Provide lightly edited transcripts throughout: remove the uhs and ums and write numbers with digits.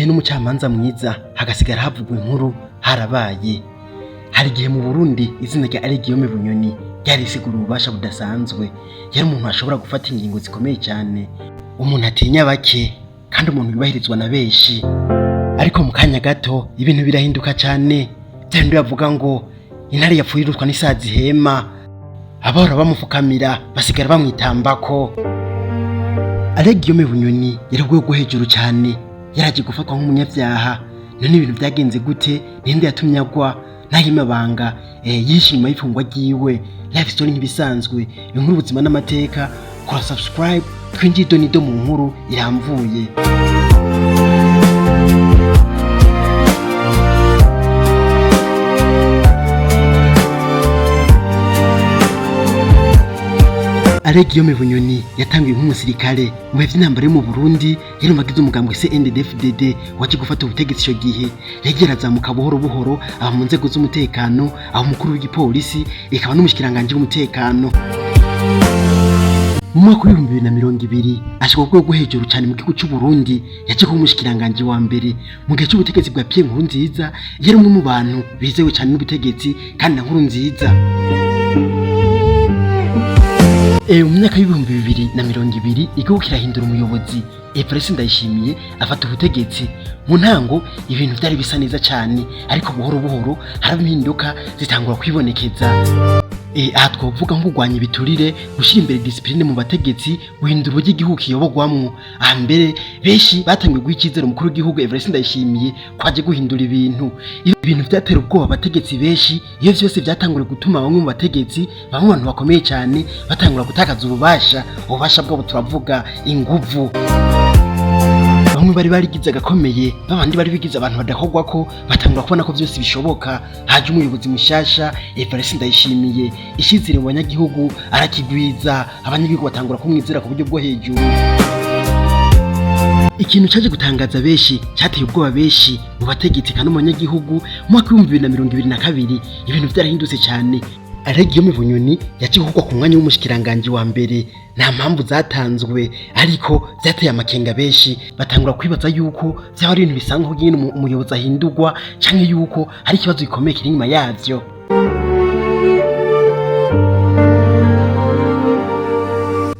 igihe n'umucamanza mwiza hagasigara havugwa inkuru harabaye. Hari igihe mu Burundi izina rya Bunyoni ryarisigura ububasha budasanzwe. Yari umuntu ashobora gufata ingingo zikomeye cyane, umuntu atinya bake kandi umuntu yubahirizwa na benshi. Ariko mu kanya gato ibintu birahinduka cyane. Byandi bavuga ngo intare yapfuye irutwa n'isazi hema. Abahora bamufukamira basigara bamwitambako. Bunyoni yari rwego hejuru cyane, yaraje gufatwa nk'umunyabyaha. None ibintu byagenze gute? Ninde yatumye agwa? Ibanga yishima ifungwa ryiwe. LifeStory ntibisanzwe, inkuru ubuzima n'amateka. Kora subscribe twinjiye nido mu nkuru iramvuye. Bunyoni yatangiye nk'umusirikare mu bihe by'intambara yo mu Burundi. Yari umugize umugambwe CNDD-FDD waje gufata ubutegetsi icyo gihe. Yagera azamuka buhoro buhoro aba mu nzego z'umutekano, aba umukuru w'igipolisi, ikaba n'umushikiranganje w'umutekano. Mu mwaka wa 2020 ashobora kuba rwo hejuru cyane mu gihugu cy'u Burundi. Yaje kuba umushikiranganje wa mbere mu gihe cy'ubutegetsi bwa Pierre Nkurunziza. Yari umwe mu bantu bizewe cyane n'ubutegetsi kandi na Nkurunziza. Mu myaka y'ibihumbi 2020 igihugu kirahindura umuyobozi. Evariste Ndayishimiye afata ubutegetsi. Mu ntango ibintu byari bisa neza cyane, ariko buhoro buhoro harabihinduka zitangura kwibonekeza. Aha twavuga nko kurwanya ibiturire, gushyira imbere discipline mu bategetsi, guhindura uburyo igihugu kiyobogwamwo. Mbere benshi batangiye guha icyizere umukuru w'igihugu Evariste Ndayishimiye kwaje guhindura ibintu. Ibintu byatera ubwoba abategetsi benshi. Iyo byose byatangura gutuma bamwe mu bategetsi, bamwe abantu bakomeye cyane batangura gutakaza ububasha bwabo, turavuga inguvu. Bamwe bari barigize agakomeye, babandi bari bigize abantu badahogwa ko, batangura kubona ko byose bishoboka. Haje umuyobozi mushasha Evariste Ndayishimiye, ishizire mu banyagihugu arakigwiza. Abanyagihugu batangura kumwizera ku buryo bwo hejuru. Ikintu cyaje gutangaza benshi, cyateye ubwoba benshi mu bategetsi kandi mu banyagihugu. Mu mwaka wa 2022 ibintu byarahindutse cyane. Bunyoni yaje kugwa ku mwanya w'umushikiranganje wa mbere. Nta mpamvu zatanzwe, ariko byateye amakenga benshi. Batangura kwibaza yuko byaba ari ibintu bisanzwe ko nyine umuyobozi ahindurwa, cyangwa yuko hari ikibazo gikomeye kiri inyuma yavyo.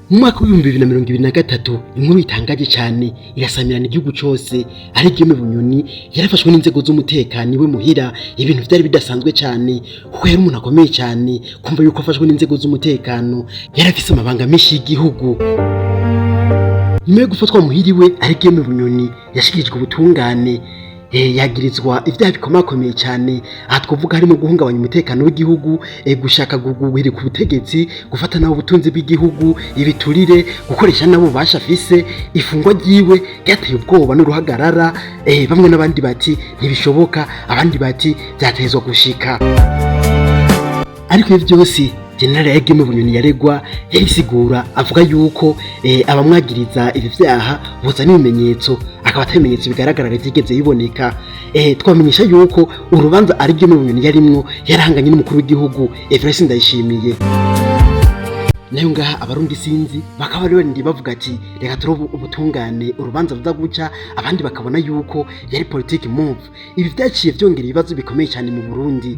Mu mwaka wa 2023 inkuru itangaje cyane irasamirana igihugu cyose. Bunyoni yarafashwe n'inzego z'umutekano iwe muhira. Ibintu byari bidasanzwe cyane kuko yari umuntu akomeye cyane. Kumva yuko afashwe n'inzego z'umutekano, yarafise amabanga menshi y'igihugu. Nyuma yo gufatwa muhiriwe, Bunyoni yashikirijwe ubutungane. Yagirizwa ibyaha bikomakomeye cyane. Aha twavuga harimo guhungabanya umutekano w'igihugu, gushaka guhirika ku butegetsi, gufata nabo ubutunzi bw'igihugu, ibiturire, gukoresha nabo ububasha afise. Ifungwa ryiwe ryateye ubwoba n'uruhagarara. Bamwe n'abandi bati ntibishoboka, abandi bati byatezwa gushika. Ariko ibyo byose General Bunyoni yaregwa yarisigura, avuga yuko abamwagiriza ibi byaha boza n'ibimenyetso, akaba atabimenyetso bigaragara byigeze biboneka. Twamenyesha yuko urubanza Bunyoni yarimwo yarahanganye n'umukuru w'igihugu Evariste Ndayishimiye. Nayo ngaha abarundi sinzi bakaba bari bavuga ati reka turobe ubutungane urubanza ruza guca, abandi bakabona yuko yari politique move. Ibi byaciye byongera ibibazo bikomeye cyane mu Burundi.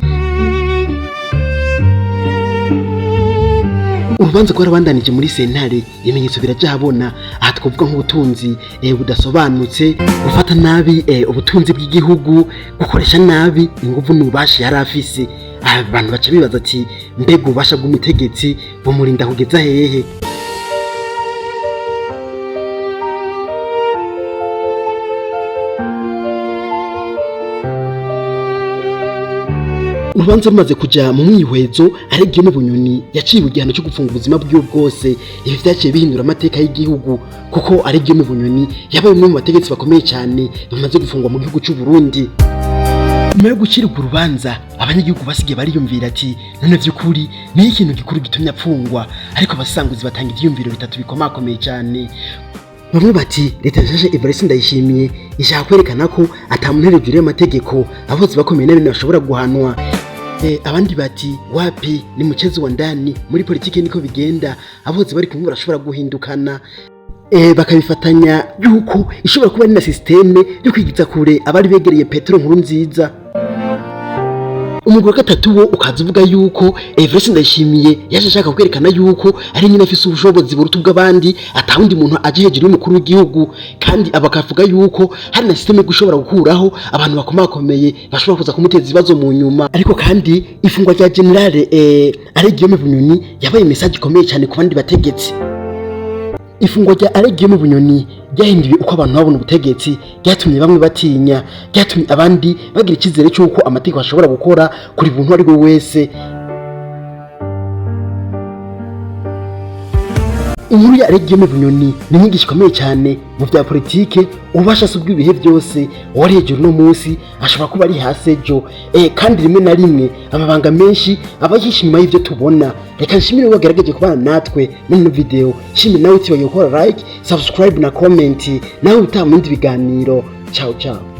Urubanza rwarabandanije muri sentare, ibimenyetso birajahabona. Aha twavuga nk'ubutunzi budasobanutse, gufata nabi ubutunzi bw'igihugu, gukoresha nabi inguvu n'ububasha yari afise. Abantu baca bibaza ati mbega ububasha bw'umutegetsi bumurinda kugeza hehe? Urubanza rumaze kuja mu mwihwezo, Bunyoni yaciwe igihano cyo gufunga ubuzima bwiwe bwose. Ibi byaciye bihindura amateka y'igihugu kuko Bunyoni yabaye umwe mu bategetsi bakomeye cyane bamaze gufungwa mu gihugu cy'u Burundi. Nyuma yo gucirwa urubanza, abanyagihugu basigaye bariyumvira ati none by'ukuri ni ikintu gikuru gitumye apfungwa. Ariko abasanguzi batanga ivyumviro bitatu bikomakomeye cyane. Bamwe bati leta nshasha Evariste Ndayishimiye ishaka kwerekana ko atamuntu hejuru y'amategeko, abakozi bakomeye n'abandi bashobora guhanwa. Abandi bati wapi ni mchezo wa ndani, muri politiki niko bigenda, abakozi bari kumwe barashobora guhindukana. bakabifatanya yuko ishobora kuba ari na systeme yo kwigiza kure abari begereye Petero Nkurunziza. Umugwi wa gatatu wo ukaza uvuga yuko Everest Ndayishimiye yaje ashaka kwerekana yuko ari nyine afise ubushobozi buruta bw'abandi, atawundi muntu aje hejuru y'umukuru w'igihugu, kandi abakavuga yuko hari na systeme gushobora gukuraho abantu bakomakomeye bashobora kuza kumuteza ibibazo mu nyuma. Ariko kandi ifungwa rya generale Guillaume Bunyoni yabaye message ikomeye cyane ku bandi bategetsi. Ifungwa rya Guillaume Bunyoni ryahinduye uko abantu babona ubutegetsi, ryatumye bamwe batinya, ryatumye abandi bagira icyizere cy'uko amategeko ashobora gukora kuri buntu ari we wese. Inkuru ya Guillaume Bunyoni ni inyigisho ikomeye cyane mu bya politike. Ubasha subwa ibihe byose, uwari hejuru no munsi ashobora kuba ari hasi ejo, kandi rimwe na rimwe amabanga menshi aba yishimye y'ibyo tubona. Reka nshimire wagerageje kubana natwe muri ino video. Shimire nawe utibagiye gukora like, subscribe na comment, nawe utaha mu bindi biganiro. Ciao ciao.